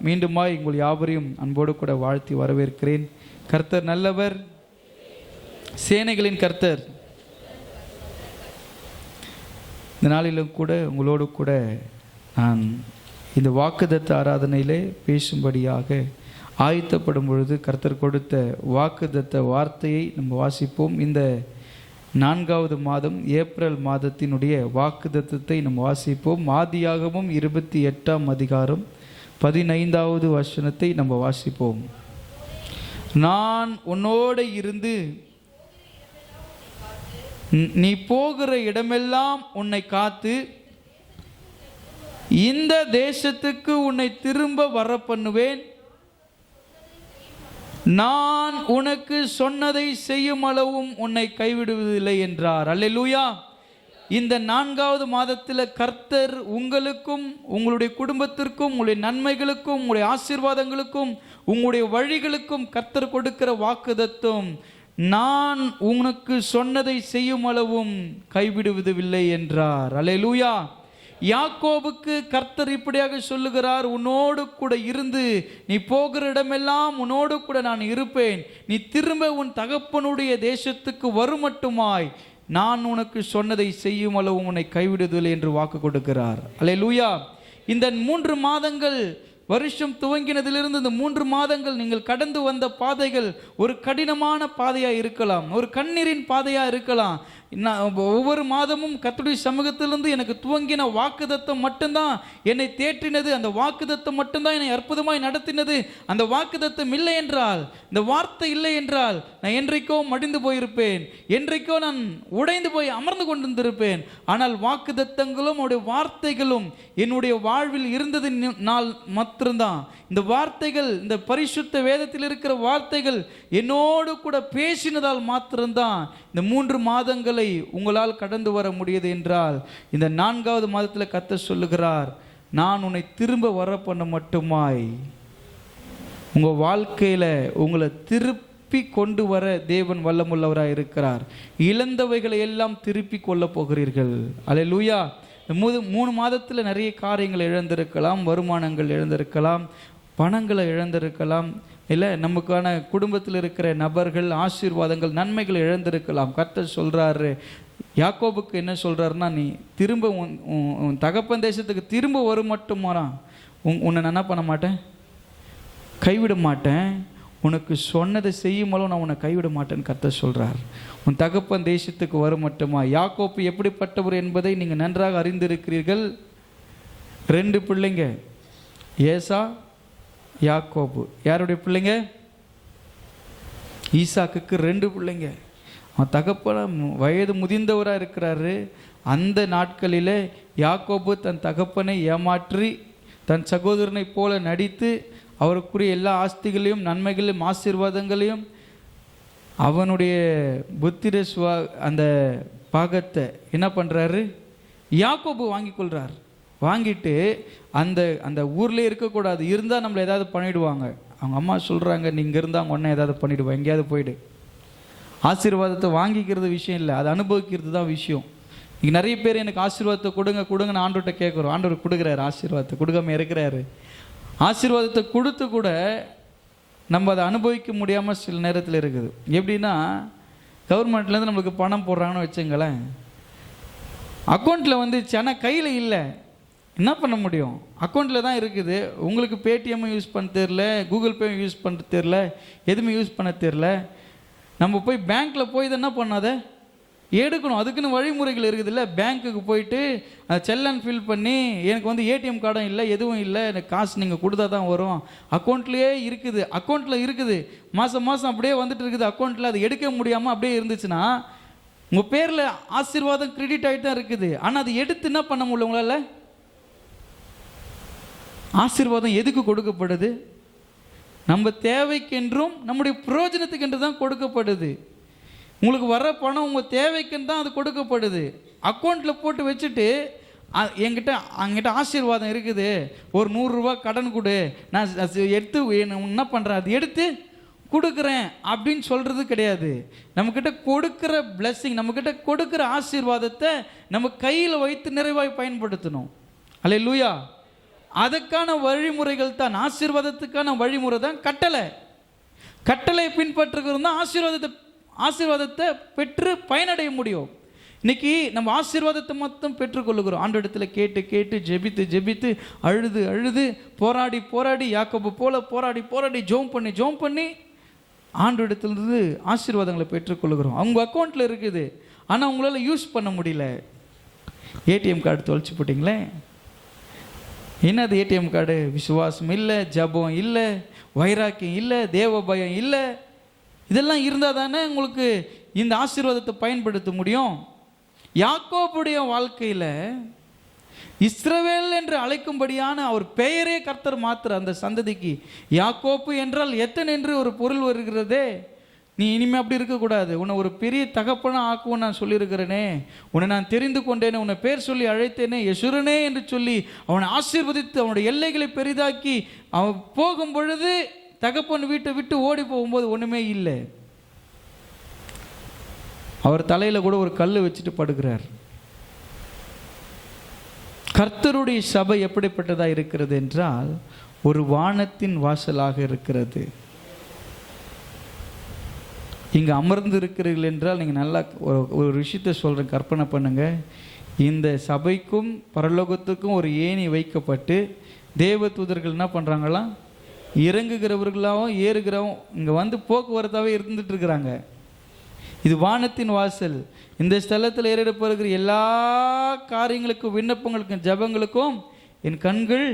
மீண்டுமாய் உங்கள் யாவரையும் அன்போடு கூட வாழ்த்தி வரவேற்கிறேன். கர்த்தர் நல்லவர், சேனைகளின் கர்த்தர். இந்த நாளிலும் கூட உங்களோடு கூட நான் இந்த வாக்குத்தத்த ஆராதனையிலே பேசும்படியாக ஆயத்தப்படும் பொழுது கர்த்தர் கொடுத்த வாக்குத்தத்த வார்த்தையை நம்ம வாசிப்போம். இந்த 4வது மாதம் ஏப்ரல் மாதத்தினுடைய வாக்குத்தத்தத்தை நம்ம வாசிப்போம். ஆதியாகமம் 28ஆம் அதிகாரம் 15வது வசனத்தை நம்ம வாசிப்போம். நான் உன்னோடு இருந்து நீ போகிற இடமெல்லாம் உன்னை காத்து இந்த தேசத்துக்கு உன்னை திரும்ப வர பண்ணுவேன். நான் உனக்கு சொன்னதை செய்யும் அளவும் உன்னை கைவிடுவதில்லை என்றார். அல்லேலூயா. இந்த 4வது மாதத்தில் கர்த்தர் உங்களுக்கும் உங்களுடைய குடும்பத்திற்கும் உங்களுடைய நன்மைகளுக்கும் உங்களுடைய ஆசீர்வாதங்களுக்கும் உங்களுடைய வழிகளுக்கும் கர்த்தர் கொடுக்கிற வாக்குத்தத்தம், நான் உனக்கு சொன்னதை செய்யும் அளவும் கைவிடுவதில்லை என்றார். அல்லேலூயா. யாக்கோபுக்கு கர்த்தர் இப்படியாக சொல்லுகிறார், உன்னோடு கூட இருந்து நீ போகிற இடமெல்லாம் உன்னோடு கூட நான் இருப்பேன். நீ திரும்ப உன் தகப்பனுடைய தேசத்துக்கு வருமட்டுமாய் நான் உனக்கு சொன்னதை செய்யும் அளவும் உன்னை கைவிடுவதில்லை என்று வாக்கு கொடுக்கிறார். அல்லேலூயா. இந்த 3 மாதங்கள், வருஷம் துவங்கினதிலிருந்து இந்த 3 மாதங்கள் நீங்கள் கடந்து வந்த பாதைகள் ஒரு கடினமான பாதையாக இருக்கலாம், ஒரு கண்ணீரின் பாதையாக இருக்கலாம். ஒவ்வொரு மாதமும் கர்த்தருடைய சமூகத்திலிருந்து எனக்கு துவங்கின வாக்குத்தத்தம் மட்டும்தான் என்னை தேற்றினது. அந்த வாக்குத்தத்தம் மட்டும்தான் என்னை அற்புதமாய் நடத்தினது. அந்த வாக்குத்தத்தம் இல்லை என்றால், இந்த வார்த்தை இல்லை என்றால் நான் என்றைக்கோ மடிந்து போயிருப்பேன், என்றைக்கோ நான் உடைந்து போய் அமர்ந்து கொண்டிருந்திருப்பேன். ஆனால் வாக்குத்தத்தங்களும் அவருடைய வார்த்தைகளும் என்னுடைய வாழ்வில் இருந்தது நாள் மாத்திரம்தான். இந்த வார்த்தைகள், இந்த பரிசுத்த வேதத்தில் இருக்கிற வார்த்தைகள் என்னோடு கூட பேசினதால் மாத்திரம்தான் இந்த 3 மாதங்களை உங்களால் கடந்து வர முடியுது என்றால், இந்த 4வது மாதத்தில் கர்த்தர் சொல்லுகிறார், நான் உன்னை திரும்ப வர பண்ண மட்டுமாய் உங்கள் வாழ்க்கையில் உங்களை திருப்பி கொண்டு வர தேவன் வல்லமுள்ளவராக இருக்கிறார். இழந்தவைகளை எல்லாம் திருப்பி கொள்ள போகிறீர்கள். அல்லேலூயா. 3 மாதத்தில் நிறைய காரியங்கள் இழந்திருக்கலாம், வருமானங்கள் இழந்திருக்கலாம், பணங்களை இழந்திருக்கலாம், இல்லை நமக்கான குடும்பத்தில் இருக்கிற நபர்கள், ஆசீர்வாதங்கள், நன்மைகளை இழந்திருக்கலாம். கர்த்தர் சொல்கிறாரு, யாக்கோபுக்கு என்ன சொல்கிறாருன்னா, நீ திரும்ப உன் தகப்பன் தேசத்துக்கு திரும்ப வரும் மட்டுமானா உன்னை நான் என்ன பண்ண மாட்டேன், கைவிட மாட்டேன். உனக்கு சொன்னதை செய்யும்போது நான் உன்னை கைவிட மாட்டேன்னு கர்த்தர் சொல்கிறார். உன் தகப்பன் தேசத்துக்கு வரும் மட்டுமா. யாக்கோபு எப்படிப்பட்டவர் என்பதை நீங்கள் நன்றாக அறிந்திருக்கிறீர்கள். 2 பிள்ளைங்க, ஏசா, யாக்கோபு. யாருடைய பிள்ளைங்க? ஈசாக்குக்கு 2 பிள்ளைங்க. அவன் தகப்பன வயது முதிர்ந்தவராக இருக்கிறாரு. அந்த நாட்களில் யாக்கோபு தன் தகப்பனை ஏமாற்றி தன் சகோதரனை போல நடித்து அவருக்குரிய எல்லா ஆஸ்திகளையும் நன்மைகளையும் ஆசீர்வாதங்களையும் அவனுடைய புத்திர அந்த பாகத்தை என்ன பண்ணுறாரு, யாக்கோபு வாங்கி கொள்கிறார். வாங்கிட்டு அந்த ஊர்லேயே இருக்கக்கூடாது, இருந்தால் நம்மளை ஏதாவது பண்ணிவிடுவாங்க. அவங்க அம்மா சொல்கிறாங்க, நீங்கள் இருந்தால் அவங்க ஒன்றே ஏதாவது பண்ணிவிடுவோம், எங்கேயாவது போயிடு. ஆசீர்வாதத்தை வாங்கிக்கிறது விஷயம் இல்லை, அதை அனுபவிக்கிறது தான் விஷயம். இங்கே நிறைய பேர் எனக்கு ஆசீர்வாதத்தை கொடுங்க கொடுங்கன்னு ஆண்டவர்கிட்ட கேட்குறோம். ஆண்டவர் கொடுக்குறாரு ஆசீர்வாதத்தை, கொடுக்காம இருக்கிறாரு. ஆசீர்வாதத்தை கொடுத்து கூட நம்ம அதை அனுபவிக்க முடியாமல் சில நேரத்தில் இருக்குது. எப்படின்னா, கவர்மெண்ட்லேருந்து நம்மளுக்கு பணம் போடுறாங்கன்னு வச்சுங்களேன், அக்கௌண்ட்டில் வந்துச்சு, ஆனால் கையில் இல்லை, என்ன பண்ண முடியும்? அக்கௌண்ட்டில் தான் இருக்குது. உங்களுக்கு பேடிஎம்மும் யூஸ் பண்ண தெரில, கூகுள் பேயும் யூஸ் பண்ண தெரில, எதுவுமே யூஸ் பண்ண தெரில. நம்ம போய் பேங்க்கில் போய் இதை என்ன பண்ணாத எடுக்கணும். அதுக்குன்னு வழிமுறைகள் இருக்குது இல்லை. பேங்க்குக்கு போயிட்டு செல்லான் ஃபில் பண்ணி, எனக்கு வந்து ஏடிஎம் கார்டும் இல்லை, எதுவும் இல்லை, எனக்கு காசு நீங்கள் கொடுத்தா தான் வரும், அக்கௌண்ட்லேயே இருக்குது, அக்கௌண்ட்டில் இருக்குது, மாதம் மாதம் அப்படியே வந்துட்டு இருக்குது அக்கௌண்ட்டில். அது எடுக்க முடியாமல் அப்படியே இருந்துச்சுன்னா உங்கள் பேரில் ஆசீர்வாதம் கிரெடிட் ஆகிட்டு தான் இருக்குது. ஆனால் அது எடுத்து என்ன பண்ண முடியல உங்களால்? ஆசீர்வாதம் எதுக்கு கொடுக்கப்படுது? நம்ம தேவைக்கென்றும் நம்முடைய பிரயோஜனத்துக்கென்று தான் கொடுக்கப்படுது. உங்களுக்கு வர பணம் உங்கள் தேவைக்குன்னு தான் அது கொடுக்கப்படுது. அக்கௌண்ட்டில் போட்டு வச்சுட்டு அங்கிட்ட ஆசீர்வாதம் இருக்குது, ஒரு 100 ரூபா கடன் கொடு, நான் எடுத்து என்ன பண்ணுறேன், அது எடுத்து கொடுக்குறேன் அப்படின்னு சொல்கிறது கிடையாது. நம்மக்கிட்ட கொடுக்குற பிளெஸ்ஸிங், நம்மக்கிட்ட கொடுக்குற ஆசீர்வாதத்தை நம்ம கையில் வைத்து நிறைவாய் பயன்படுத்தணும். அல்லேலூயா. அதுக்கான வழிமுறைகள் தான், ஆசீர்வாதத்துக்கான வழிமுறை தான் கட்டளை. கட்டளை பின்பற்றுகிறது தான் ஆசீர்வாதத்தை பெற்று பயனடைய முடியும். இன்னைக்கு நம்ம ஆசீர்வாதத்தை மட்டும் பெற்றுக்கொள்ளுகிறோம். ஆண்டவரிடத்துல கேட்டு கேட்டு ஜெபித்து ஜெபித்து அழுது அழுது போராடி போராடி யாக்கோபு போல போராடி போராடி ஜெபம் பண்ணி ஆண்டவரிடத்திலிருந்து ஆசீர்வாதங்களை பெற்றுக்கொள்ளுகிறோம். அவங்க அக்கௌண்ட்டில் இருக்குது, ஆனால் அவங்களால யூஸ் பண்ண முடியல. ஏடிஎம் கார்டு தொலைச்சி போட்டிங்களே, என்னது ஏடிஎம் கார்டு? விசுவாசம் இல்லை, ஜபம் இல்லை, வைராக்கியம் இல்லை, தேவ பயம் இல்லை. இதெல்லாம் இருந்தால் தானே உங்களுக்கு இந்த ஆசீர்வாதத்தை பயன்படுத்த முடியும். யாக்கோபுடைய வாழ்க்கையில் இஸ்ரவேல் என்று அழைக்கும்படியான அவர் பெயரே கர்த்தர் மாத்திர அந்த சந்ததிக்கு. யாக்கோப்பு என்றால் எத்தனை என்று ஒரு பொருள் வருகிறதே. நீ இனிமேல் அப்படி இருக்கக்கூடாது, உன்னை ஒரு பெரிய தகப்பனாக ஆக்குவோன்னு நான் சொல்லியிருக்கிறேனே, உன்னை நான் தெரிந்து கொண்டேனே, உன்னை பேர் சொல்லி அழைத்தேனே, யசுரனே என்று சொல்லி அவனை ஆசீர்வதித்து அவனுடைய எல்லைகளை பெரிதாக்கி அவன் போகும் பொழுது தகப்பன் வீட்டை விட்டு ஓடி போகும்போது ஒன்றுமே இல்லை. அவர் தலையில் கூட ஒரு கல் வச்சுட்டு படுக்கிறார். கர்த்தருடைய சபை எப்படிப்பட்டதாக இருக்கிறது என்றால் ஒரு வானத்தின் வாசலாக இருக்கிறது. இங்கே அமர்ந்து இருக்கிறீர்கள் என்றால் நீங்கள் நல்லா ஒரு விஷயத்தை சொல்கிறேன், கற்பனை பண்ணுங்க. இந்த சபைக்கும் பரலோகத்துக்கும் ஒரு ஏணி வைக்கப்பட்டு தேவ தூதர்கள் என்ன பண்ணுறாங்களாம், இறங்குகிறவர்களாகவும் ஏறுகிறவங்க இங்கே வந்து போக்குவரத்தாகவே இருந்துட்டு இருக்கிறாங்க. இது வானத்தின் வாசல். இந்த ஸ்தலத்தில் ஏறிடப்படுகிற எல்லா காரியங்களுக்கும் விண்ணப்பங்களுக்கும் ஜபங்களுக்கும் என் கண்கள்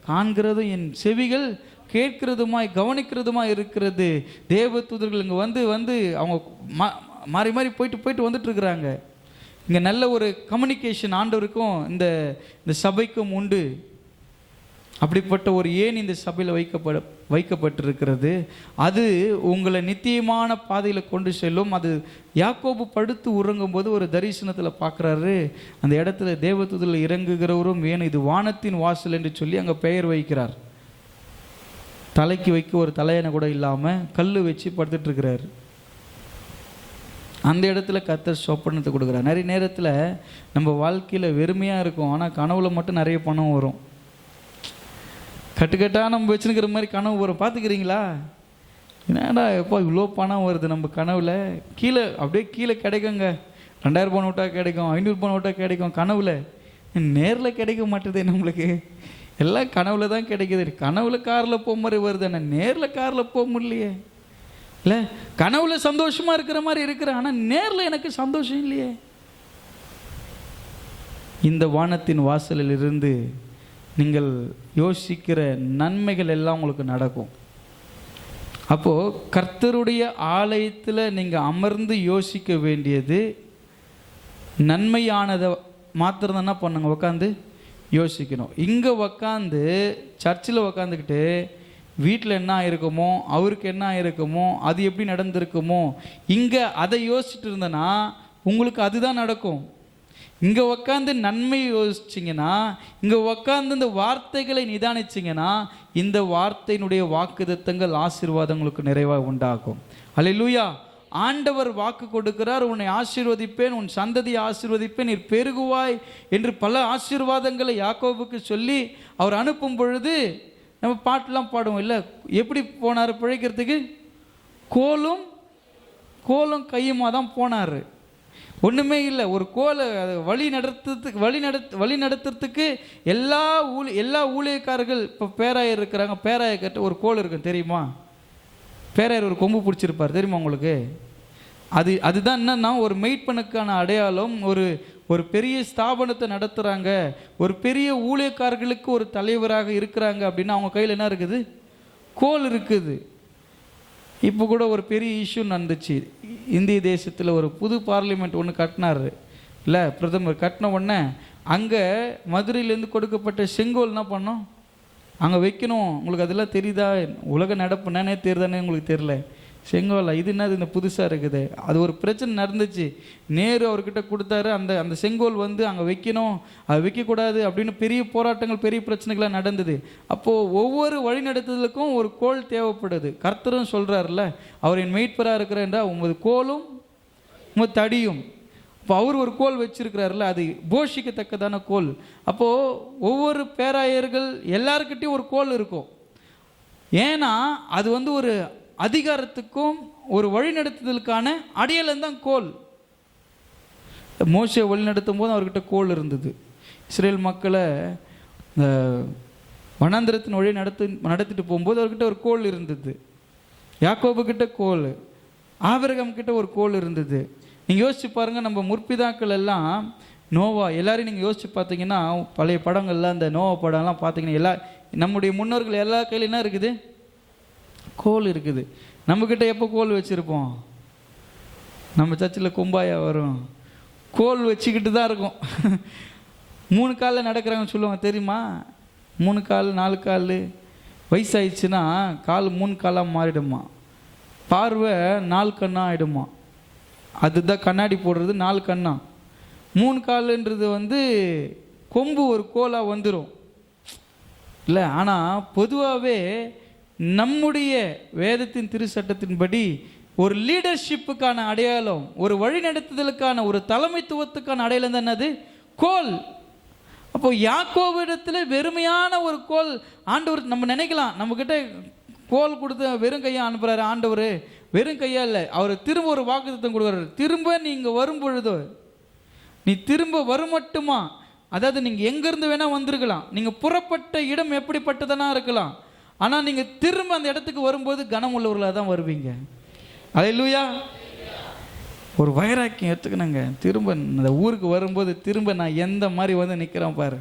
காண்கிறதும் என் செவிகள் கேட்கிறதுமாய் கவனிக்கிறதுமாய் இருக்கிறது. தேவ தூதர்கள் இங்கே வந்து வந்து அவங்க மாறி மாறி போயிட்டு வந்துட்டு இருக்கிறாங்க. இங்கே நல்ல ஒரு கம்யூனிகேஷன் ஆண்டவருக்கும் இந்த சபைக்கும் உண்டு. அப்படிப்பட்ட ஒரு ஏன் இந்த சபையில் வைக்கப்பட்டிருக்கிறது. அது உங்களை நித்தியமான பாதையில் கொண்டு செல்லும். அது யாக்கோபு படுத்து உறங்கும் போது ஒரு தரிசனத்தில் பார்க்குறாரு, அந்த இடத்துல தேவதூதர்கள் இறங்குகிறவரும் ஏன் இது வானத்தின் வாசல் என்று சொல்லி அங்கே பெயர் வைக்கிறார். தலைக்கு வைக்க ஒரு தலையணை கூட இல்லாமல் கல் வச்சு படுத்துட்ருக்கிறார். அந்த இடத்துல கர்த்தர் சொப்பனத்தை கொடுக்குறார். நிறைய நேரத்தில் நம்ம வாழ்க்கையில் வெறுமையாக இருக்கும், ஆனால் கனவுல மட்டும் நிறைய பணம் வரும். கட்டுக்கட்டாக நம்ம வச்சுருக்கிற மாதிரி கனவு வரும். பார்த்துக்கிறீங்களா? என்னடா எப்போ இவ்வளோ பணம் வருது நம்ம கனவுல, கீழே அப்படியே கீழே கிடைக்குங்க. 2000 ரூபா நோட்டாக கிடைக்கும், 500 ரூபா நோட்டாக கிடைக்கும். கனவுல நேரில் கிடைக்க மாட்டேது நம்மளுக்கு, எல்லாம் கனவுல தான் கிடைக்குது. கனவுல காரில் போக மாதிரி வருது, ஆனால் நேரில் காரில் போக முடியலையே. இல்லை, கனவுல சந்தோஷமாக இருக்கிற மாதிரி இருக்கிறேன், ஆனால் நேரில் எனக்கு சந்தோஷம் இல்லையே. இந்த வானத்தின் வாசலில் இருந்து நீங்கள் யோசிக்கிற நன்மைகள் எல்லாம் உங்களுக்கு நடக்கும். அப்போது கர்த்தருடைய ஆலயத்தில் நீங்கள் அமர்ந்து யோசிக்க வேண்டியது நன்மையானதை மாத்திரம் என்ன பண்ணுங்க, உக்காந்து யோசிக்கணும். இங்கே உக்காந்து சர்ச்சில் உக்காந்துக்கிட்டு வீட்டில் என்ன இருக்குமோ, அவருக்கு என்ன இருக்குமோ, அது எப்படி நடந்திருக்குமோ, இங்கே அதை யோசிச்சுட்டு இருந்தேன்னா உங்களுக்கு அதுதான் நடக்கும். இங்கே உக்காந்து நன்மை யோசிச்சிங்கன்னா, இங்கே உக்காந்து இந்த வார்த்தைகளை நிதானிச்சிங்கன்னா இந்த வார்த்தையினுடைய வாக்குத்தத்தங்கள் ஆசீர்வாதங்களுக்கு நிறைவாக உண்டாகும். அல்லேலூயா. ஆண்டவர் வாக்கு கொடுக்கிறார், உன்னை ஆசீர்வதிப்பேன், உன் சந்ததியை ஆசீர்வதிப்பேன், நீர் பெருகுவாய் என்று பல ஆசீர்வாதங்களை யாக்கோபுக்கு சொல்லி அவர் அனுப்பும் பொழுது நம்ம பாட்டெலாம் பாடுவோம் இல்லை? எப்படி போனார் பிழைக்கிறதுக்கு? கோலும் கையுமா தான் போனார். ஒன்றுமே இல்லை, ஒரு கோலை வழி நடத்துறதுக்கு எல்லா ஊழியக்காரர்கள் இப்போ பேராயர் இருக்கிறாங்க. பேராயர்கிட்ட ஒரு கோல் இருக்கும் தெரியுமா? பேராயர் ஒரு கொம்பு பிடிச்சிருப்பார் தெரியுமா உங்களுக்கு? அதுதான் என்னன்னா ஒரு மெய்ப்பனுக்கான அடையாளம். ஒரு பெரிய ஸ்தாபனத்தை நடத்துகிறாங்க, ஒரு பெரிய ஊழியக்காரர்களுக்கு ஒரு தலைவராக இருக்கிறாங்க அப்படின்னா அவங்க கையில் என்ன இருக்குது? கோல் இருக்குது. இப்போ கூட ஒரு பெரிய இஷ்யூ நடந்துச்சு. இந்திய தேசத்தில் ஒரு புது பார்லிமெண்ட் ஒன்று கட்டினார் இல்லை, பிரதமர் கட்டின உடனே அங்கே மதுரையிலேருந்து கொடுக்கப்பட்ட செங்கோல் என்ன பண்ணோம், அங்கே வைக்கணும். உங்களுக்கு அதெல்லாம் தெரியுதா? உலக நடப்பு என்னன்னே தெரியுதானே உங்களுக்கு தெரில. செங்கோலா இது என்னது இந்த புதுசாக இருக்குது? அது ஒரு பிரச்சனை நடந்துச்சு. நேரு அவர்கிட்ட கொடுத்தாரு, அந்த செங்கோல் வந்து அங்கே வைக்கணும், அது வைக்கக்கூடாது அப்படின்னு பெரிய போராட்டங்கள் பெரிய பிரச்சனைகள்லாம் நடந்தது. அப்போது ஒவ்வொரு வழிநடத்துதலுக்கும் ஒரு கோல் தேவைப்படுது. கர்த்தரும் சொல்கிறார்ல, அவர் என் மெய்ப்பராக இருக்கிறேன்டா, உமது கோலும் உமது தடியும். இப்போ அப்போ அவர் ஒரு கோல் வச்சிருக்கிறாருல, அது போஷிக்கத்தக்கதான கோல். அப்போது ஒவ்வொரு பேராயர்கள் எல்லாருக்கிட்டையும் ஒரு கோல் இருக்கும். ஏன்னா அது வந்து ஒரு அதிகாரத்துக்கும் ஒரு வழிநடத்துதலுக்கான அடையாளம் தான் கோல். மோசே வழிநடத்தும் போது அவர்கிட்ட கோல் இருந்தது. இஸ்ரேல் மக்களை இந்த வனாந்திரத்தின் வழி நடத்திட்டு போகும்போது அவர்கிட்ட ஒரு கோல் இருந்தது. யாக்கோபு கிட்ட கோல், ஆபிரகாம் கிட்ட ஒரு கோல் இருந்தது. நீங்கள் யோசிச்சு பாருங்கள், நம்ம முற்பிதாக்கள் எல்லாம் நோவா எல்லாரையும் நீங்கள் யோசிச்சு பார்த்தீங்கன்னா, பழைய படங்கள்லாம் இந்த நோவா படம்லாம் பார்த்தீங்கன்னா நம்முடைய முன்னோர்கள் எல்லா கையிலும் என்ன இருக்குது? கோல் இருக்குது. நம்மக்கிட்ட எப்போ கோல் வச்சுருப்போம்? நம்ம சர்ச்சில் கும்பாயா வரும், கோல் வச்சுக்கிட்டு தான் இருக்கும். 3 காலில் நடக்கிறாங்கன்னு சொல்லுவாங்க தெரியுமா? 3 கால் 4 கால் வயசாயிடுச்சுன்னா கால் 3 காலாக மாறிடுமா, பார்வை 4 கண்ணா ஆகிடுமா. அதுதான் கண்ணாடி போடுறது 4 கண்ணா. 3 காலுன்றது வந்து கொம்பு ஒரு கோலாக வந்துடும் இல்லை. ஆனால் பொதுவாகவே நம்முடைய வேதத்தின் திருச்சட்டத்தின்படி ஒரு லீடர்ஷிப்புக்கான அடையாளம், ஒரு வழிநடத்துதலுக்கான ஒரு தலைமைத்துவத்துக்கான அடையாளம் தான் என்னது? கோல். அப்போ யாக்கோபிடத்தில் வெறுமையான ஒரு கோல் ஆண்டவர், நம்ம நினைக்கலாம் நம்மக்கிட்ட கோல் கொடுத்து வெறும் கையாக அனுப்புகிறாரு ஆண்டவர். வெறும் கையா இல்லை, அவர் திரும்ப ஒரு வாக்குத்தத்தம் கொடுக்குறாரு. திரும்ப நீங்கள் வரும் பொழுதோ, நீ திரும்ப வரும் மட்டுமா, அதாவது நீங்கள் எங்கேருந்து வேணால் வந்திருக்கலாம், நீங்கள் புறப்பட்ட இடம் எப்படிப்பட்டதானா இருக்கலாம், ஆனால் நீங்கள் திரும்ப அந்த இடத்துக்கு வரும்போது கனம் உள்ளவர்களாக தான் வருவீங்க. அல்லேலூயா. ஒரு வைராக்கியம் எடுத்துக்கணுங்க. திரும்ப அந்த ஊருக்கு வரும்போது திரும்ப நான் எந்த மாதிரி வந்து நிற்கிறேன் பாரு,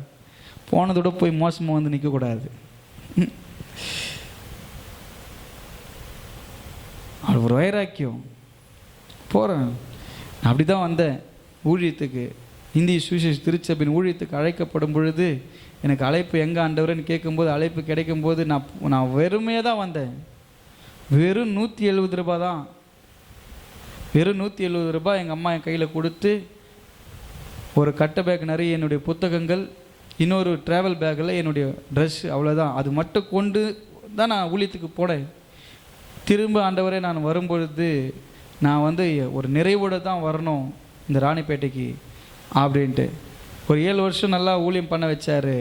போனதோட போய் மோசமாக வந்து நிற்கக்கூடாது. அது ஒரு வைராக்கியம். போகிறேன், நான் அப்படி தான் வந்தேன் ஊழியத்துக்கு. இந்திய சுவிசேஷ திருச்சபையின் ஊழியத்துக்கு அழைக்கப்படும் பொழுது எனக்கு அழைப்பு எங்கே ஆண்டவரேன்னு கேட்கும்போது, அழைப்பு கிடைக்கும்போது நான் வெறுமையாக தான் வந்தேன். வெறும் 170 ரூபாய் தான். வெறும் 170 ரூபாய் எங்கள் அம்மா என் கையில் கொடுத்து, ஒரு கட்டை பேக் நிறைய என்னுடைய புத்தகங்கள், இன்னொரு ட்ராவல் பேக்கில் என்னுடைய ட்ரெஸ், அவ்வளோதான். அது மட்டும் கொண்டு தான் நான் ஊழியத்துக்கு போனேன். திரும்ப ஆண்டவரே நான் வரும்பொழுது நான் வந்து ஒரு நிறைவோடு தான் வரணும் இந்த ராணிப்பேட்டைக்கு அப்படின்ட்டு. ஒரு 7 வருஷம் நல்லா ஊழியம் பண்ண வச்சார்.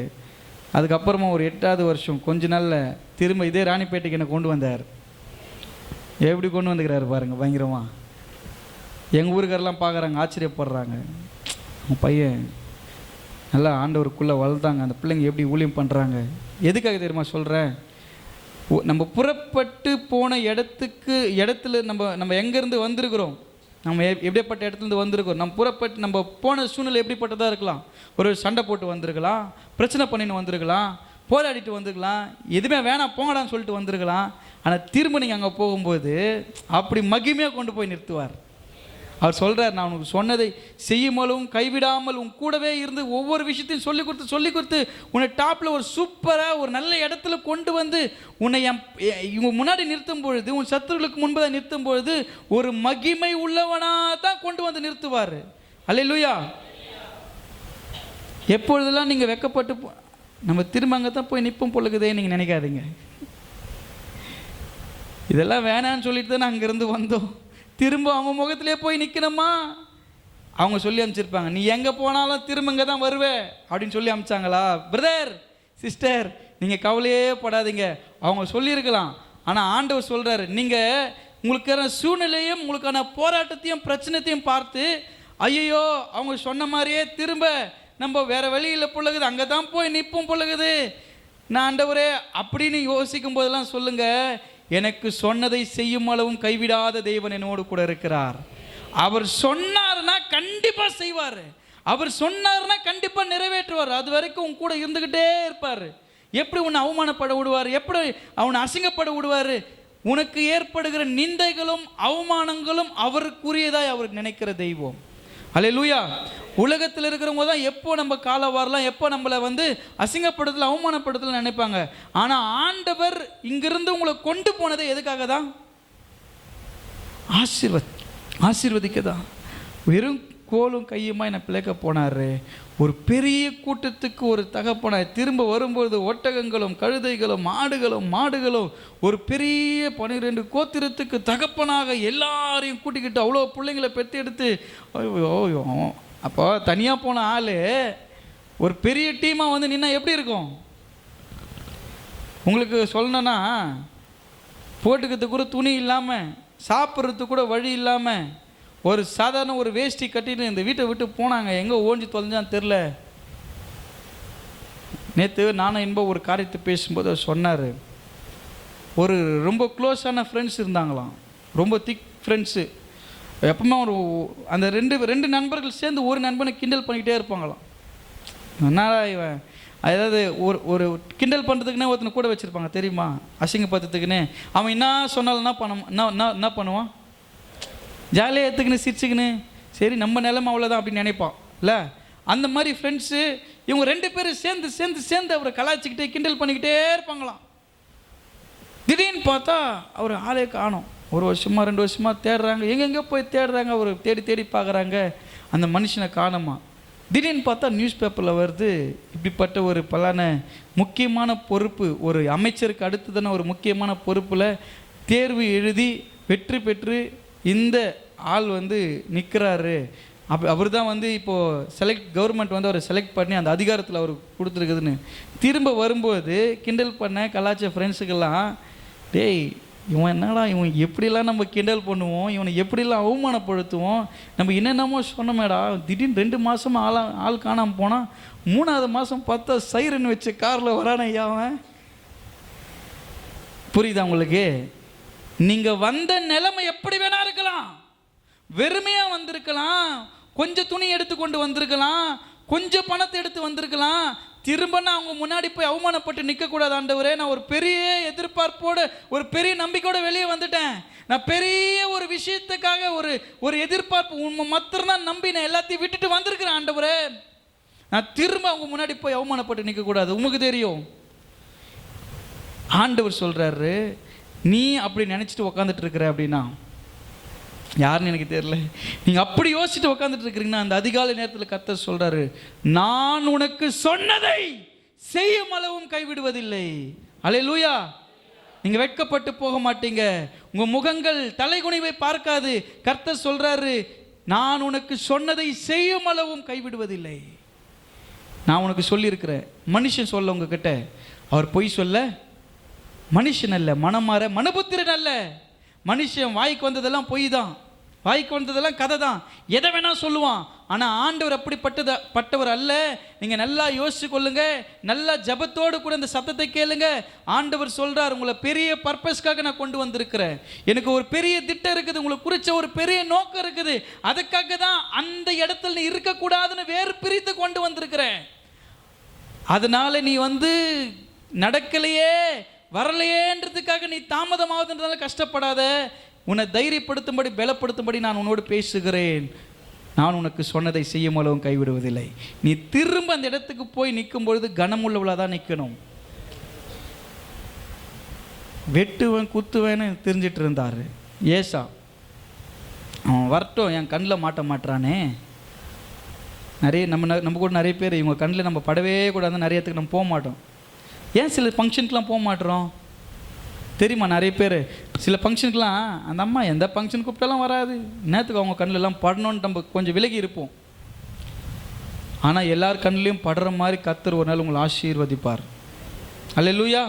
அதுக்கப்புறமா ஒரு 8வது வருஷம் கொஞ்ச நாளில் திரும்ப இதே ராணிப்பேட்டைக்கு என்னை கொண்டு வந்தார். எப்படி கொண்டு வந்துக்கிறாரு பாருங்கள், பயங்கரமாக. எங்கள் ஊருக்காரெல்லாம் பார்க்குறாங்க, ஆச்சரியப்படுறாங்க. உன் பையன் நல்லா ஆண்டவருக்குள்ளே வளர்த்தாங்க, அந்த பிள்ளைங்க எப்படி ஊழியம் பண்ணுறாங்க. எதுக்காக தெரியுமா சொல்கிறேன்? நம்ம புறப்பட்டு போன இடத்துல நம்ம எங்கேருந்து வந்திருக்கிறோம், நம்ம எப்படிப்பட்ட இடத்துலேருந்து வந்திருக்கோம், நம்ம புறப்பட்டு நம்ம போன சூழ்நிலை எப்படிப்பட்டதாக இருக்கலாம். ஒரு சண்டை போட்டு வந்திருக்கலாம், பிரச்சனை பண்ணின்னு வந்திருக்கலாம், போராடிட்டு வந்திருக்கலாம், எதுவுமே வேணாம் போங்கடான்னு சொல்லிட்டு வந்திருக்கலாம். ஆனால் திரும்ப நீங்கள் அங்கே போகும்போது அப்படி மகிமையாக கொண்டு போய் நிறுத்துவார். அவர் சொல்கிறார், நான் உனக்கு சொன்னதை செய்யும்போதும் கைவிடாமல் உன் கூடவே இருந்து ஒவ்வொரு விஷயத்தையும் சொல்லி கொடுத்து உன்னை டாப்பில் ஒரு சூப்பராக ஒரு நல்ல இடத்துல கொண்டு வந்து உன்னை இவங்க முன்னாடி நிறுத்தும் பொழுது, உன் சத்துருகளுக்கு முன்பதாக நிறுத்தும் பொழுது ஒரு மகிமை உள்ளவனாக தான் கொண்டு வந்து நிறுத்துவார். அல்லேலூயா. எப்பொழுதெல்லாம் நீங்கள் வெக்கப்பட்டு நம்ம திரும்ப அங்கே தான் போய் நிற்போம் பொழுதே நீங்கள் நினைக்காதீங்க. இதெல்லாம் வேணான்னு சொல்லிட்டு தான் அங்கேருந்து வந்தோம். திரும்ப அவங்க முகத்திலே போய் நிற்கணுமா? அவங்க சொல்லி அனுப்பிச்சிருப்பாங்க, நீ எங்கே போனாலும் திரும்ப இங்கே தான் வருவே அப்படின்னு சொல்லி அனுப்பிச்சாங்களா? பிரதர் சிஸ்டர், நீங்கள் கவலையே படாதீங்க. அவங்க சொல்லியிருக்கலாம். ஆனால் ஆண்டவர் சொல்கிறாரு, நீங்கள் உங்களுக்கான சூழ்நிலையும் உங்களுக்கான போராட்டத்தையும் பிரச்சனைத்தையும் பார்த்து ஐயோ அவங்க சொன்ன மாதிரியே திரும்ப நம்ம வேறு வழியில் பொழுகுது, அங்கே தான் போய் நிற்போம் பொழுகுது நான் ஆண்டவரே அப்படின்னு யோசிக்கும் போதெல்லாம் சொல்லுங்கள், எனக்கு சொன்னதை செய்யும் அளவும் கைவிடாத தேவன் என்னோடு கூட இருக்கிறார். அவர் சொன்னார்னா கண்டிப்பாக செய்வார். அவர் சொன்னார்னா கண்டிப்பாக நிறைவேற்றுவார். அது வரைக்கும் உன் கூட இருந்துக்கிட்டே இருப்பார். எப்படி உன்னை அவமானப்பட விடுவார், எப்படி அவனை அசிங்கப்பட விடுவார். உனக்கு ஏற்படுகிற நிந்தைகளும் அவமானங்களும் அவருக்குரியதாய் அவர் நினைக்கிற தெய்வம். அல்லேலூயா. உலகத்தில் இருக்கிறவங்க தான் எப்போ நம்ம காலை வரலாம், எப்போ நம்மளை வந்து அசிங்கப்படுத்தல அவமானப்படுத்தல நினைப்பாங்க. ஆனால் ஆண்டவர் இங்கிருந்து உங்களை கொண்டு போனதை எதுக்காக தான்? ஆசீர்வதிக்க தான். வெறும் கோலும் கையுமா என்னை பிழைக்க போனார். ஒரு பெரிய கூட்டத்துக்கு ஒரு தகப்பனாய் திரும்ப வரும்பொழுது ஒட்டகங்களும் கழுதைகளும் மாடுகளும் ஒரு பெரிய 12 கோத்திரத்துக்கு தகப்பனாக எல்லாரையும் கூட்டிக்கிட்டு அவ்வளோ பிள்ளைங்களை பெற்று எடுத்து, அப்போ தனியாக போன ஆள் ஒரு பெரிய டீமாக வந்து நின்னா எப்படி இருக்கும்? உங்களுக்கு சொல்லணுன்னா, போட்டுக்கிறதுக்கு கூட துணி இல்லாமல், சாப்பிட்றதுக்கு கூட வழி இல்லாமல், ஒரு சாதாரண ஒரு வேஷ்டி கட்டிட்டு இந்த வீட்டை விட்டு போனாங்க. எங்கே ஓஞ்சி தொலைஞ்சான்னு தெரில. நேற்று நானும் என்ப ஒரு காரியத்தை பேசும்போது அவர் சொன்னார், ஒரு ரொம்ப க்ளோஸான ஃப்ரெண்ட்ஸ் இருந்தாங்களாம், ரொம்ப திக் ஃப்ரெண்ட்ஸு. எப்பவுமே ஒரு அந்த ரெண்டு நண்பர்கள் சேர்ந்து ஒரு நண்பனை கிண்டல் பண்ணிக்கிட்டே இருப்பாங்களாம். என்னடா இவன், அதாவது ஒரு கிண்டல் பண்ணுறதுக்குன்னே ஒருத்தனை கூட வச்சுருப்பாங்க தெரியுமா, அசிங்கப்படுத்துறதுக்குன்னே. அவன் என்ன சொன்னாலும் என்ன பண்ணுவான், ஜாலியாக எடுத்துக்கின்னு சிரிச்சுக்கின்னு சரி நம்ம நிலைமை அவ்வளோதான் அப்படின்னு நினைப்பான் இல்லை. அந்த மாதிரி ஃப்ரெண்ட்ஸு இவங்க 2 பேரும் சேர்ந்து அவரை கலாய்ச்சிக்கிட்டே கிண்டல் பண்ணிக்கிட்டே இருப்பாங்களாம். திடீர்னு பார்த்தா அவர் ஆளே காணோம். 1 வருஷமா 2 வருஷமா தேடுறாங்க, எங்கெங்கே போய் தேடுறாங்க, அவர் தேடி பார்க்குறாங்க, அந்த மனுஷனை காணுமா. திடீர்னு பார்த்தா நியூஸ் பேப்பரில் வருது, இப்படிப்பட்ட ஒரு பலான முக்கியமான பொறுப்பு, ஒரு அமைச்சருக்கு அடுத்ததான ஒரு முக்கியமான பொறுப்பில் தேர்வு எழுதி வெற்றி பெற்று இந்த ஆள் வந்து நிற்கிறாரு. அவர் தான் வந்து இப்போது கவர்மெண்ட் வந்து அவரை செலக்ட் பண்ணி அந்த அதிகாரத்தில் அவர் கொடுத்துருக்குதுன்னு. திரும்ப வரும்போது கிண்டல் பண்ண கலாச்சார ஃப்ரெண்ட்ஸுக்கெல்லாம், டேய் இவன் என்னடா, இவன் எப்படிலாம் நம்ம கிண்டல் பண்ணுவோம், இவனை எப்படிலாம் அவமானப்படுத்துவோம், நம்ம என்னென்னமோ சொன்னமேடா, திடீர்னு 2 மாதமாக ஆள் காணாமல் போனால் 3ஆவது மாதம் பார்த்தா சைரன் வச்ச காரில் வரானே அவன். புரியுதா உங்களுக்கு? நீங்கள் வந்த நிலைமை எப்படி வேணா இருக்கலாம், வெறுமையாக வந்திருக்கலாம், கொஞ்சம் துணி எடுத்து கொண்டு வந்திருக்கலாம், கொஞ்சம் பணத்தை எடுத்து வந்திருக்கலாம். திரும்ப நான் அவங்க முன்னாடி போய் அவமானப்பட்டு நிற்கக்கூடாது ஆண்டவரே. நான் ஒரு பெரிய எதிர்பார்ப்போடு ஒரு பெரிய நம்பிக்கையோடு வெளியே வந்துட்டேன். நான் பெரிய ஒரு விஷயத்துக்காக ஒரு எதிர்பார்ப்பு உண்மை மாத்திரம்தான் நம்பி நான் எல்லாத்தையும் விட்டுட்டு வந்திருக்கிறேன் ஆண்டவரே. நான் திரும்ப அவங்க முன்னாடி போய் அவமானப்பட்டு நிற்கக்கூடாது. உங்களுக்கு தெரியும், ஆண்டவர் சொல்கிறாரு, நீ அப்படி நினச்சிட்டு உக்காந்துட்டு இருக்கிற அப்படின்னா, யாருன்னு எனக்கு தெரியல, நீங்கள் அப்படி யோசிச்சுட்டு உக்காந்துட்டு இருக்கிறீங்கன்னா, அந்த அதிகாலை நேரத்தில் கர்த்தர் சொல்கிறாரு, நான் உனக்கு சொன்னதை செய்யும் அளவும் கைவிடுவதில்லை. அல்லேலூயா. நீங்கள் வெட்கப்பட்டு போக மாட்டீங்க, உங்கள் முகங்கள் தலைகுனிவை பார்க்காது. கர்த்தர் சொல்கிறாரு, நான் உனக்கு சொன்னதை செய்யும் அளவும் கைவிடுவதில்லை. நான் உனக்கு சொல்லியிருக்கிறேன். மனுஷன் சொல்ல உங்ககிட்ட, அவர் பொய் சொல்ல மனுஷன் அல்ல, மனமாற மனுபுத்திரன் அல்ல. மனுஷன் வாய்க்கு வந்ததெல்லாம் பொய் தான், வாய்க்கு வந்ததெல்லாம் கதை தான், எதை வேணா சொல்லுவான். ஆனால் ஆண்டவர் அப்படிப்பட்டவர் அல்ல. நீங்கள் நல்லா யோசிச்சு கொள்ளுங்க, நல்லா ஜபத்தோடு கூட இந்த சத்தத்தை கேளுங்க. ஆண்டவர் சொல்கிறார், உங்களை பெரிய பர்பஸ்க்காக நான் கொண்டு வந்திருக்கிறேன். எனக்கு ஒரு பெரிய திட்டம் இருக்குது, உங்களை குறித்த ஒரு பெரிய நோக்கம் இருக்குது. அதுக்காக தான் அந்த இடத்துல நீ இருக்கக்கூடாதுன்னு வேறு பிரித்து கொண்டு வந்திருக்கிறேன். அதனால நீ வந்து நடக்கலையே வரலையேன்றதுக்காக நீ தாமதமாவதுன்றதால கஷ்டப்படாத. உன்னை தைரியப்படுத்தும்படி பலப்படுத்தும்படி நான் உன்னோடு பேசுகிறேன். நான் உனக்கு சொன்னதை செய்யும் அளவும் கைவிடுவதில்லை. நீ திரும்ப அந்த இடத்துக்கு போய் நிற்கும் பொழுது கனமுள்ளவளாக தான் நிற்கணும். வெட்டுவேன் குத்துவேன்னு தெரிஞ்சிட்டு இருந்தார் ஏசா. அவன் வரட்டும், என் கண்ணில் மாட்ட மாட்டானே. நிறைய நம்ம கூட நிறைய பேர் இவங்க கண்ணில் நம்ம படவே கூடாது, நிறைய இடத்துக்கு நம்ம போக மாட்டோம். ஏன் சில ஃபங்க்ஷனுக்குலாம் போக மாட்டோம் தெரியுமா? நிறைய பேர் சில ஃபங்க்ஷனுக்குலாம் அந்த அம்மா எந்த ஃபங்க்ஷன் கூப்பிட்டாலும் வராது, நேற்றுக்கு அவங்க கண்ணிலெல்லாம் படணும்னு நம்ம கொஞ்சம் விலகி இருப்போம். ஆனால் எல்லார் கண்ணிலையும் படுற மாதிரி கர்த்தர் ஒரு நாள் உங்களை ஆசீர்வதிப்பார். அல்லேலூயா.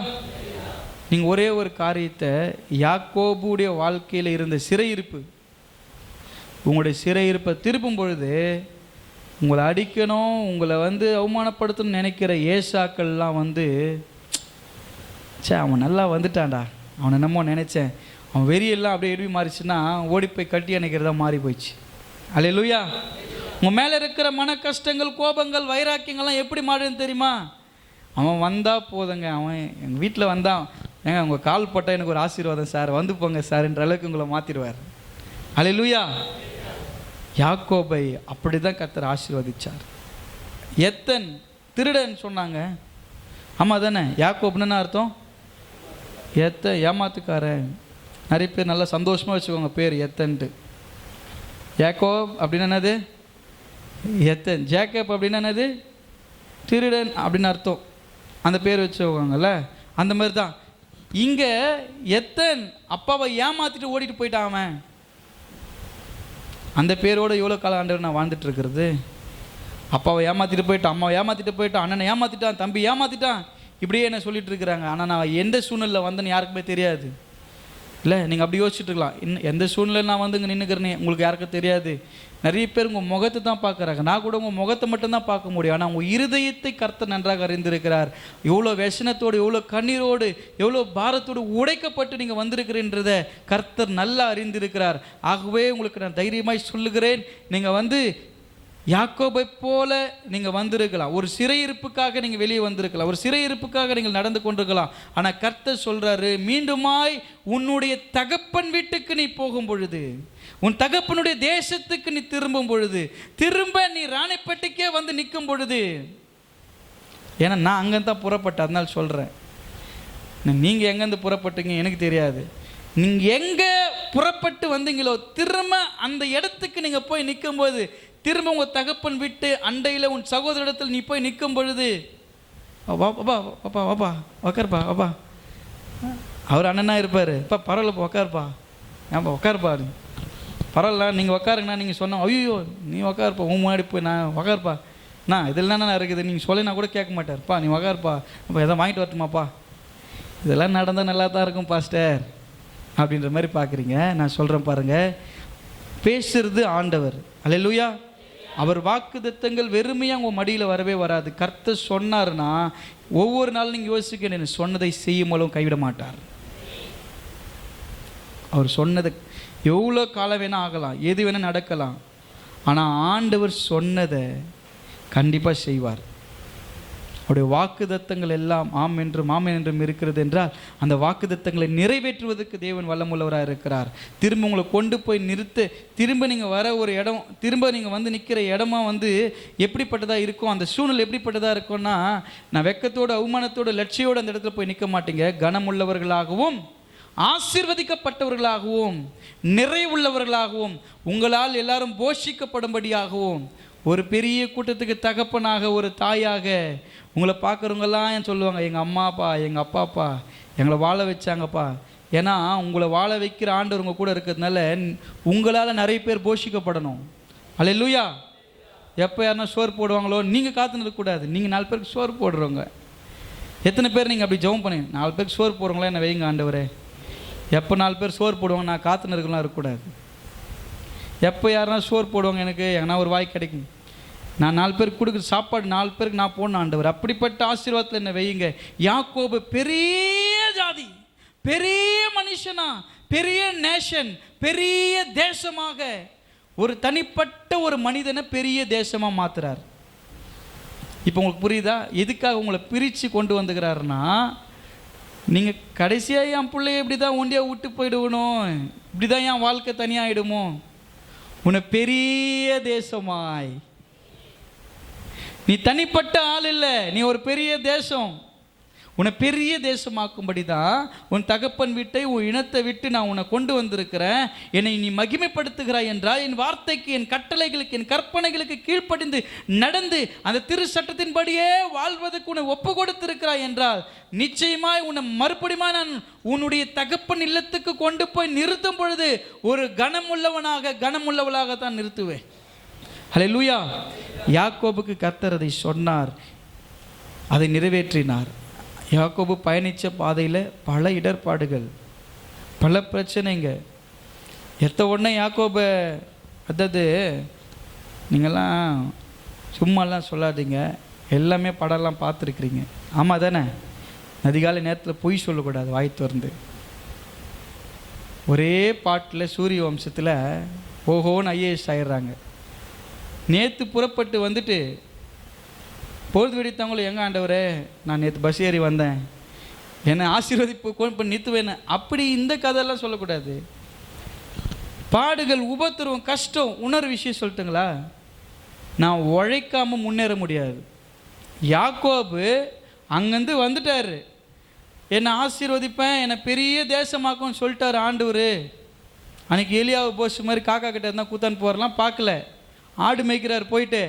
நீங்கள் ஒரே ஒரு காரியத்தை, யாக்கோபுடைய வாழ்க்கையில் இருந்த சிறையிருப்பு, உங்களுடைய சிறையிருப்பை திருப்பும் பொழுது உங்களை அடிக்கணும், உங்களை வந்து அவமானப்படுத்தணும்னு நினைக்கிற ஏசாக்கள்லாம் வந்து, சே அவன் நல்லா வந்துட்டான்டா, அவனை என்னமோ நினச்சேன், அவன் வெறியெல்லாம் அப்படியே எப்படி மாறிச்சுன்னா ஓடி போய் கட்டி அணைக்கிறதா மாறி போயிடுச்சு. அல்லேலூயா. உங்கள் மேலே இருக்கிற மன கஷ்டங்கள், கோபங்கள், வைராக்கியங்கள்லாம் எப்படி மாறுதுன்னு தெரியுமா? அவன் வந்தால் போதுங்க, அவன் எங்கள் வீட்டில் வந்தான், ஏங்க உங்கள் கால் போட்டால் எனக்கு ஒரு ஆசீர்வாதம் சார், வந்து போங்க சார்ன்ற அளவுக்கு உங்களை மாற்றிடுவார். அல்லேலூயா. யாக்கோபை அப்படி தான் கர்த்தர் ஆசீர்வதிச்சார். எத்தன் திருடன் சொன்னாங்க, ஆமாம் தானே? யாக்கோப்னு அர்த்தம் ஏமாத்துக்காரன். நிறைய பேர் நல்லா சந்தோஷமாக வச்சுக்கோங்க பேர் எத்தன்ட்டு. யாக்கோப் அப்படின்னு என்னது? எத்தன். ஜேக்கப் அப்படின்னா என்னது? திருடன் அப்படின்னு அர்த்தம். அந்த பேர் வச்சுக்கோங்கல்ல, அந்த மாதிரி தான் இங்கே எத்தன் அப்பாவை ஏமாற்றிட்டு ஓடிட்டு போயிட்டான் அவன். அந்த பேரோடு எவ்வளோ காலம் ஆண்டவர் நான் வாழ்ந்துட்டு இருக்கிறது. அப்பாவை ஏமாற்றிட்டு போயிட்டான், அம்மாவை ஏமாற்றிட்டு போயிட்டான், அண்ணனை ஏமாற்றிட்டான், தம்பி ஏமாற்றிட்டான், இப்படியே என்ன சொல்லிட்டு இருக்கிறாங்க. ஆனால் நான் எந்த சூழ்நிலை வந்தேன்னு யாருக்குமே தெரியாது. இல்லை, நீங்கள் அப்படி யோசிச்சுட்டு இருக்கலாம், எந்த சூழ்நிலை நான் வந்து இங்கே நின்றுக்கிறேன்னு உங்களுக்கு யாருக்கும் தெரியாது. நிறைய பேர் உங்கள் முகத்தை தான் பார்க்குறாங்க. நான் கூட உங்கள் முகத்தை மட்டும்தான் பார்க்க முடியும். ஆனால் உங்கள் இருதயத்தை கர்த்தர் நன்றாக அறிந்திருக்கிறார். எவ்வளோ விஷனத்தோடு, எவ்வளோ கண்ணீரோடு, எவ்வளோ பாரத்தோடு உடைக்கப்பட்டு நீங்கள் வந்திருக்கிறீன்றதை கர்த்தர் நல்லா அறிந்திருக்கிறார். ஆகவே உங்களுக்கு நான் தைரியமாய் சொல்லுகிறேன், நீங்கள் வந்து யாக்கோபை போல நீங்கள் வந்திருக்கலாம். ஒரு சிறையிருப்புக்காக நீங்கள் வெளியே வந்திருக்கலாம், ஒரு சிறையிருப்புக்காக நீங்கள் நடந்து கொண்டிருக்கலாம். ஆனால் கர்த்தர் சொல்கிறாரு, மீண்டுமாய் உன்னுடைய தகப்பன் வீட்டுக்கு நீ போகும் பொழுது, உன் தகப்பனுடைய தேசத்துக்கு நீ திரும்பும் பொழுது, திரும்ப நீ ராணிப்பேட்டைக்கே வந்து நிற்கும் பொழுது, ஏன்னா நான் அங்கேருந்து தான் புறப்பட்டேன், அதனால சொல்கிறேன். நீங்கள் எங்கேருந்து புறப்பட்டீங்க எனக்கு தெரியாது. நீங்கள் எங்கே புறப்பட்டு வந்தீங்களோ திரும்ப அந்த இடத்துக்கு நீங்கள் போய் நிற்கும்போது, திரும்ப உங்கள் தகப்பன் விட்டு அண்டையில் உன் சகோதரிடத்தில் நீ போய் நிற்கும் பொழுது, வாப்பா வாப்பா வாப்பா உக்காருப்பா வாப்பா, அவர் அண்ணனா இருப்பார், இப்போ பரவாயில்லப்பா உக்காருப்பா, ஏன்ப்பா உக்காருப்பா, பரவாயில்ல நீங்கள் உக்காருங்கண்ணா. நீங்கள் சொன்னால் ஐயோ நீ உக்காருப்பா, உன் முன்னாடி போய் நான் உக்காருப்பா, நான் இதெல்லாம் நான் இருக்குது நீங்கள் சொல்லினா கூட கேட்க மாட்டார்ப்பா, நீ உக்காருப்பா, அப்போ எதாவது வாங்கிட்டு வரட்டுமாப்பா, இதெல்லாம் நடந்தால் நல்லா தான் இருக்கும் பாஸ்டர் அப்படின்ற மாதிரி பார்க்குறீங்க. நான் சொல்கிறேன் பாருங்கள், பேசுறது ஆண்டவர். அல்லேலூயா. அவர் வாக்குத்தத்தங்கள் வெறுமையாக உங்கள் மடியில் வரவே வராது. கர்த்தர் சொன்னார்னா ஒவ்வொரு நாளும் நீங்கள் யோசிக்க, சொன்னதை செய்யும்போதும் கைவிட மாட்டார். அவர் சொன்னதை எவ்வளோ காலம் வேணால் ஆகலாம், எது வேணால் நடக்கலாம், ஆனால் ஆண்டவர் சொன்னதை கண்டிப்பாக செய்வார். அவருடைய வாக்குத்தத்தங்கள் எல்லாம் ஆம் என்றும் ஆமென் என்றும் இருக்கிறது என்றால் அந்த வாக்குத்தத்தங்களை நிறைவேற்றுவதற்கு தேவன் வல்லமுள்ளவராக இருக்கிறார். திரும்ப உங்களை கொண்டு போய் நிறுத்த, திரும்ப நீங்கள் வர ஒரு இடம், திரும்ப நீங்கள் வந்து நிற்கிற இடமா வந்து எப்படிப்பட்டதாக இருக்கும், அந்த சூழ்நிலை எப்படிப்பட்டதாக இருக்கும்னா, நான் வெக்கத்தோடு அவமானத்தோடு லட்சியோடு அந்த இடத்துல போய் நிற்க மாட்டீங்க. கனமுள்ளவர்களாகவும் ஆசீர்வதிக்கப்பட்டவர்களாகவும் நிறைவுள்ளவர்களாகவும் உங்களால் எல்லாரும் போஷிக்கப்படும்படியாகவும் ஒரு பெரிய கூட்டத்துக்கு தகப்பனாக, ஒரு தாயாக உங்களை பார்க்குறவங்கெல்லாம் சொல்லுவாங்க, எங்கள் அம்மாப்பா எங்கள் அப்பாப்பா எங்களை வாழ வச்சாங்கப்பா. ஏன்னா உங்களை வாழ வைக்கிற ஆண்டவர் உங்கள் கூட இருக்கிறதுனால உங்களால் நிறைய பேர் போஷிக்கப்படணும். அல்லேலூயா. எப்போ யாருன்னா சோறு போடுவாங்களோ நீங்கள் காத்துன்னு இருக்கக்கூடாது, நீங்கள் 4 பேருக்கு சோறு போடுறவங்க. எத்தனை பேர் நீங்கள் அப்படி ஜெபம் பண்ணி 4 பேருக்கு சோறு போடுறவங்களா என்ன வைங்க ஆண்டவரே. எப்போ 4 பேர் சோறு போடுவாங்க, நான் காத்துன்னு இருக்கலாம் இருக்கக்கூடாது. எப்போ யாருன்னா சோறு போடுவாங்க, எனக்கு எங்கன்னா ஒரு வாய் கிடைக்கும், நான் 4 பேருக்கு கொடுக்குற சாப்பாடு 4 பேருக்கு நான் போடணும் ஆண்டவர். அப்படிப்பட்ட ஆசீர்வாதத்தில் என்ன வையுங்க. யாக்கோபு பெரிய ஜாதி, பெரிய மனுஷனா, பெரிய நேஷன், பெரிய தேசமாக, ஒரு தனிப்பட்ட ஒரு மனிதனை பெரிய தேசமாக மாற்றுறார். இப்போ உங்களுக்கு புரியுதா எதுக்காக உங்களை பிரித்து கொண்டு வந்துக்கிறாருன்னா, நீங்கள் கடைசியாக என் பிள்ளைய இப்படி தான் ஒண்டியாக விட்டு போயிடுவணும், இப்படி தான் என் வாழ்க்கை தனியாகிடுமோ, உன்னை பெரிய தேசமாய், நீ தனிப்பட்ட ஆள் இல்லை, நீ ஒரு பெரிய தேசம், உன்னை பெரிய தேசமாக்கும்படி தான் உன் தகப்பன் வீட்டை, உன் இனத்தை விட்டு நான் உன்னை கொண்டு வந்திருக்கிறேன். என்னை நீ மகிமைப்படுத்துகிறாய் என்றால் என் வார்த்தைக்கு, என் கட்டளைகளுக்கு, என் கற்பனைகளுக்கு கீழ்ப்படிந்து நடந்து அந்த திரு சட்டத்தின்படியே வாழ்வதற்கு உன்னை ஒப்பு கொடுத்திருக்கிறாய் என்றால் நிச்சயமாய் உன்னை மறுபடியும் நான் உன்னுடைய தகப்பன் இல்லத்துக்கு கொண்டு போய் நிறுத்தும் பொழுது ஒரு கனமுள்ளவளாக தான் நிறுத்துவேன். ஹல்லேலூயா. யாக்கோபுக்கு கர்த்தர் அதை சொன்னார், அதை நிறைவேற்றினார். யாக்கோபு பயணித்த பாதையில் பல இடர்பாடுகள், பல பிரச்சனைங்க. எத்த உடனே யாக்கோபை, அதாவது நீங்கள்லாம் சும்மாலாம் சொல்லாதீங்க, எல்லாமே படம்லாம் பார்த்துருக்குறீங்க. ஆமாம் தானே? அதிகாலை நேரத்தில் பொய் சொல்லக்கூடாது வாய் திறந்து. ஒரே பாட்டில் சூரிய வம்சத்தில் ஓஹோன்னு ஐஏஎஸ் ஆயிடுறாங்க. நேற்று புறப்பட்டு வந்துட்டு பொழுது வெடித்தவங்களும், எங்கே ஆண்டவரே நான் நேற்று பஸ் ஏறி வந்தேன், என்னை ஆசீர்வதிப்பு கொண்டு பண்ணி நிறுத்துவேன்னு, அப்படி இந்த கதையெல்லாம் சொல்லக்கூடாது. பாடுகள், உபத்திரவம், கஷ்டம், உணர்வு விஷயம் சொல்லட்டுங்களா, நான் உழைக்காமல் முன்னேற முடியாது. யாக்கோபு அங்கேருந்து வந்துட்டார், என்னை ஆசீர்வதிப்பேன், என்னை பெரிய தேசமாக்கும்னு சொல்லிட்டார் ஆண்டவர். அன்றைக்கி எலியாவை போஸ் மாதிரி காக்கா கிட்ட இருந்தால் கூத்தான்னு போகிறலாம் பார்க்கல. ஆடு மேய்க்கிறார், போயிட்டு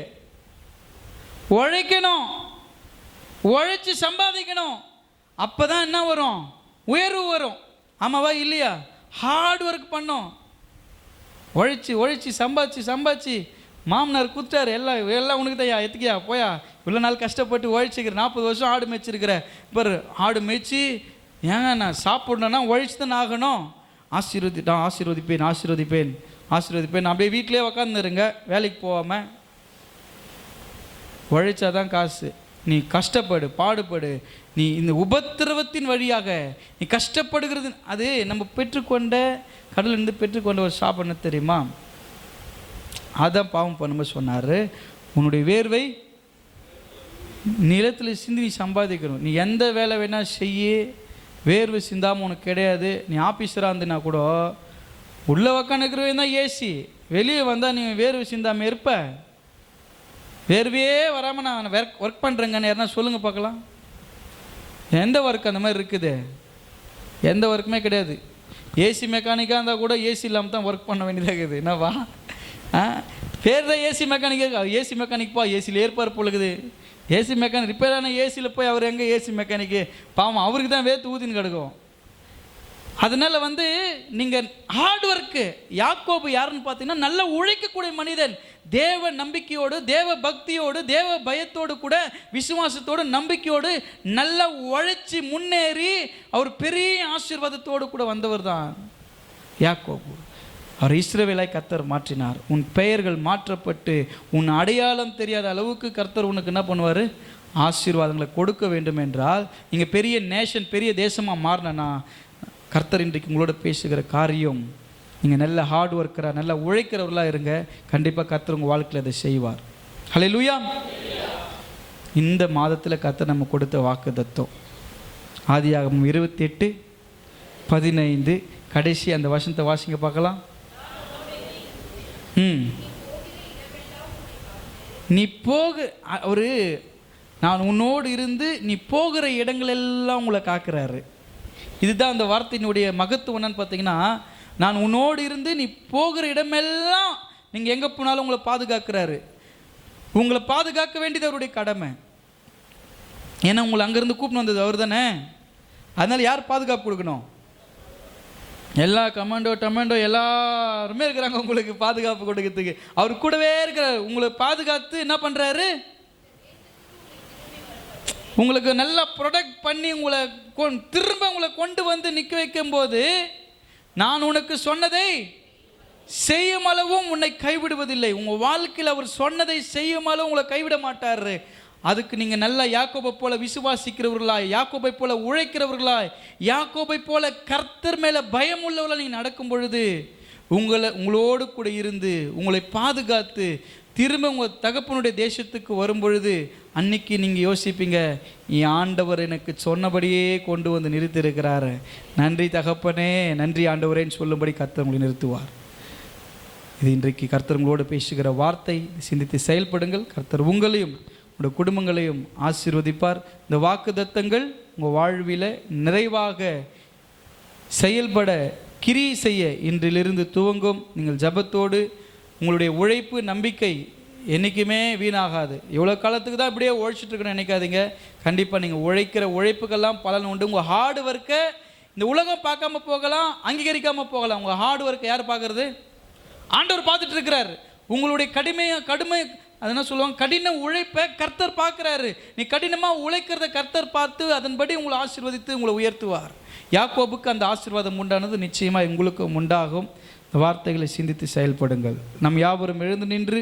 உழைக்கணும், உழைச்சி சம்பாதிக்கணும். அப்போ தான் என்ன வரும்? உயர்வு வரும். ஆமாவா இல்லையா? ஹார்ட் ஒர்க் பண்ணோம், உழைச்சி உழைச்சி சம்பாதிச்சு மாமனார் கூத்தாரு, எல்லாம் உனக்கு தையா, எத்துக்கியா போயா, இவ்வளோ நாள் கஷ்டப்பட்டு உழைச்சிக்கிற, 40 வருஷம் ஆடு மேய்ச்சிருக்கிற, இப்போ ஆடு மேய்ச்சி ஏங்க நான் சாப்பிட்ணுன்னா உழைச்சி தான் ஆகணும். ஆசீர்வதிப்பேன். அப்படியே வீட்டிலே உக்காந்துருங்க, வேலைக்கு போகாமல். உழைச்சாதான் காசு. நீ கஷ்டப்படு, பாடுபடு. நீ இந்த உபத்திரவத்தின் வழியாக நீ கஷ்டப்படுகிறது, அது நம்ம பெற்றுக்கொண்ட கடலிருந்து பெற்றுக்கொண்ட ஒரு சாப்பிட்ணும் தெரியுமா? அதான் பாவம் பண்ணும்போது சொன்னார், உன்னுடைய வேர்வை நிலத்தில் சிந்தி நீ சம்பாதிக்கணும். நீ எந்த வேலை வேணால் செய்ய, வேர்வை சிந்தாமல் உனக்கு கிடையாது. நீ ஆஃபீஸராக இருந்துன்னா கூட உள்ளே உக்காந்துக்கிறவே தான் ஏசி, வெளியே வந்தால் நீ வேர்வை சிந்தாமல் இருப்ப. வேர்வையே வராமல் நான் ஒர்க் பண்ணுறேங்கன்னு யாருன்னா சொல்லுங்கள் பார்க்கலாம். எந்த ஒர்க் அந்த மாதிரி இருக்குது? எந்த ஒர்க்குமே கிடையாது. ஏசி மெக்கானிக்காக இருந்தால் கூட ஏசி இல்லாமல் தான் ஒர்க் பண்ண வேண்டியதாக இருக்குது. என்னவா பேர் தான் ஏசி மெக்கானிக்காக, ஏசி மெக்கானிக்ப்பா, ஏசியில் ஏற்பாடு போலுக்குது. ஏசி மெக்கானிக் ரிப்பேர் ஆனால் ஏசியில் போய் அவர் எங்கே ஏசி மெக்கானிக்கு? பாவம், அவருக்கு தான் வேத்து ஊற்றின்னு கிடக்கும். அதனால் நீங்கள் ஹார்ட் ஒர்க்கு. யாக்கோபு யாருன்னு பார்த்தீங்கன்னா நல்ல உழைக்கக்கூடிய மனிதன். தேவ நம்பிக்கையோடு, தேவ பக்தியோடு, தேவ பயத்தோடு கூட, விசுவாசத்தோடு, நம்பிக்கையோடு நல்லா உழைச்சி முன்னேறி அவர் பெரிய ஆசீர்வாதத்தோடு கூட வந்தவர் தான் யாக்கோபு. அவர் இஸ்ரவேலை கர்த்தர் மாற்றினார். உன் பெயர்கள் மாற்றப்பட்டு உன் அடையாளம் தெரியாத அளவுக்கு கர்த்தர் உனக்கு என்ன பண்ணுவார்? ஆசீர்வாதங்களை கொடுக்க வேண்டும். என்றால் இங்கே பெரிய நேஷன், பெரிய தேசமாக மாறினா கர்த்தர் இன்றைக்கு உங்களோட பேசுகிற காரியம், நீங்கள் நல்ல ஹார்ட் ஒர்க்கராக நல்லா உழைக்கிறவர்களாக இருங்க. கண்டிப்பாக கர்த்தர் உங்கள் வாழ்க்கையில் அதை செய்வார். ஹல்லேலூயா. இந்த மாதத்தில் கர்த்தர் நம்ம கொடுத்த வாக்குத்தத்தம் ஆதியாகமம் 28:15 கடைசி அந்த வசனத்தை வாசிங்க பார்க்கலாம். நீ நான் உன்னோடு இருந்து நீ போகிற இடங்களெல்லாம் உங்களை காக்கிறாரு. இதுதான் அந்த வார்த்தையினுடைய மகத்துவம். என்னன்னு பார்த்தீங்கன்னா, நான் உன்னோடு இருந்து நீ போகிற இடமெல்லாம் நீங்கள் எங்கே போனாலும் உங்களை பாதுகாக்கிறாரு. உங்களை பாதுகாக்க வேண்டியது அவருடைய கடமை. ஏன்னா உங்களை அங்கேருந்து கூப்பிட்டு வந்தது அவர் தானே. அதனால் யார் பாதுகாப்பு கொடுக்கணும்? எல்லா டொமாண்டோ எல்லாருமே இருக்கிறாங்க உங்களுக்கு பாதுகாப்பு கொடுக்கறதுக்கு. அவர் கூடவே இருக்கிறார். உங்களை பாதுகாத்து என்ன பண்ணுறாரு? உங்களுக்கு நல்லா ப்ரொடெக்ட் பண்ணி உங்களை திரும்ப உங்களை கொண்டு வந்து நிற்க வைக்கும் போது, நான் உனக்கு சொன்னதை செய்யும் அளவும் உன்னை கைவிடுவதில்லை. உங்கள் வாழ்க்கையில் அவர் சொன்னதை செய்யும் அளவு உங்களை கைவிட மாட்டார். அதுக்கு நீங்கள் நல்லா யாக்கோபை போல விசுவாசிக்கிறவர்களாய், யாக்கோபை போல உழைக்கிறவர்களாய், யாக்கோபை போல கர்த்தர் மேலே பயம் உள்ளவர்களாக நீங்கள் நடக்கும் பொழுது, உங்களோடு கூட இருந்து உங்களை பாதுகாத்து திரும்ப உங்கள் தகப்பனுடைய தேசத்துக்கு வரும் பொழுது, அன்னைக்கு நீங்கள் யோசிப்பீங்க, என் ஆண்டவர் எனக்கு சொன்னபடியே கொண்டு வந்து நிறுத்தியிருக்கிறாரு, நன்றி தகப்பனே, நன்றி ஆண்டவரேன்னு சொல்லும்படி கர்த்தர் உங்களை நிறுத்துவார். இது இன்றைக்கு கர்த்தர் உங்களோடு பேசுகிற வார்த்தை. சிந்தித்து செயல்படுங்கள். கர்த்தர் உங்களையும் உங்களுடைய குடும்பங்களையும் ஆசீர்வதிப்பார். இந்த வாக்குத்தத்தங்கள் உங்கள் வாழ்வில் நிறைவாக செயல்பட கிரியை செய்ய இன்றிலிருந்து துவங்கும். நீங்கள் ஜபத்தோடு உங்களுடைய உழைப்பு, நம்பிக்கை என்றைக்குமே வீணாகாது. எவ்வளோ காலத்துக்கு தான் இப்படியே உழைச்சிட்ருக்கணும்னு நினைக்காதீங்க. கண்டிப்பாக நீங்கள் உழைக்கிற உழைப்புக்கெல்லாம் பலன் உண்டு. உங்கள் ஹார்டு ஒர்க்கை இந்த உலகம் பார்க்காம போகலாம், அங்கீகரிக்காமல் போகலாம். உங்கள் ஹார்டு ஒர்க்கை யார் பார்க்குறது? ஆண்டவர் பார்த்துட்டு இருக்கிறார். உங்களுடைய கடுமை அதெல்லாம் சொல்லுவாங்க, கடின உழைப்பை கர்த்தர் பார்க்குறாரு. நீ கடினமாக உழைக்கிறத கர்த்தர் பார்த்து அதன்படி உங்களை ஆசீர்வதித்து உங்களை உயர்த்துவார். யாக்கோபுக்கு அந்த ஆசீர்வாதம் உண்டானது, நிச்சயமாக உங்களுக்கும் உண்டாகும். வார்த்தைகளை சிந்தித்து செயல்படுங்கள். நம் யாவரும் எழுந்து நின்று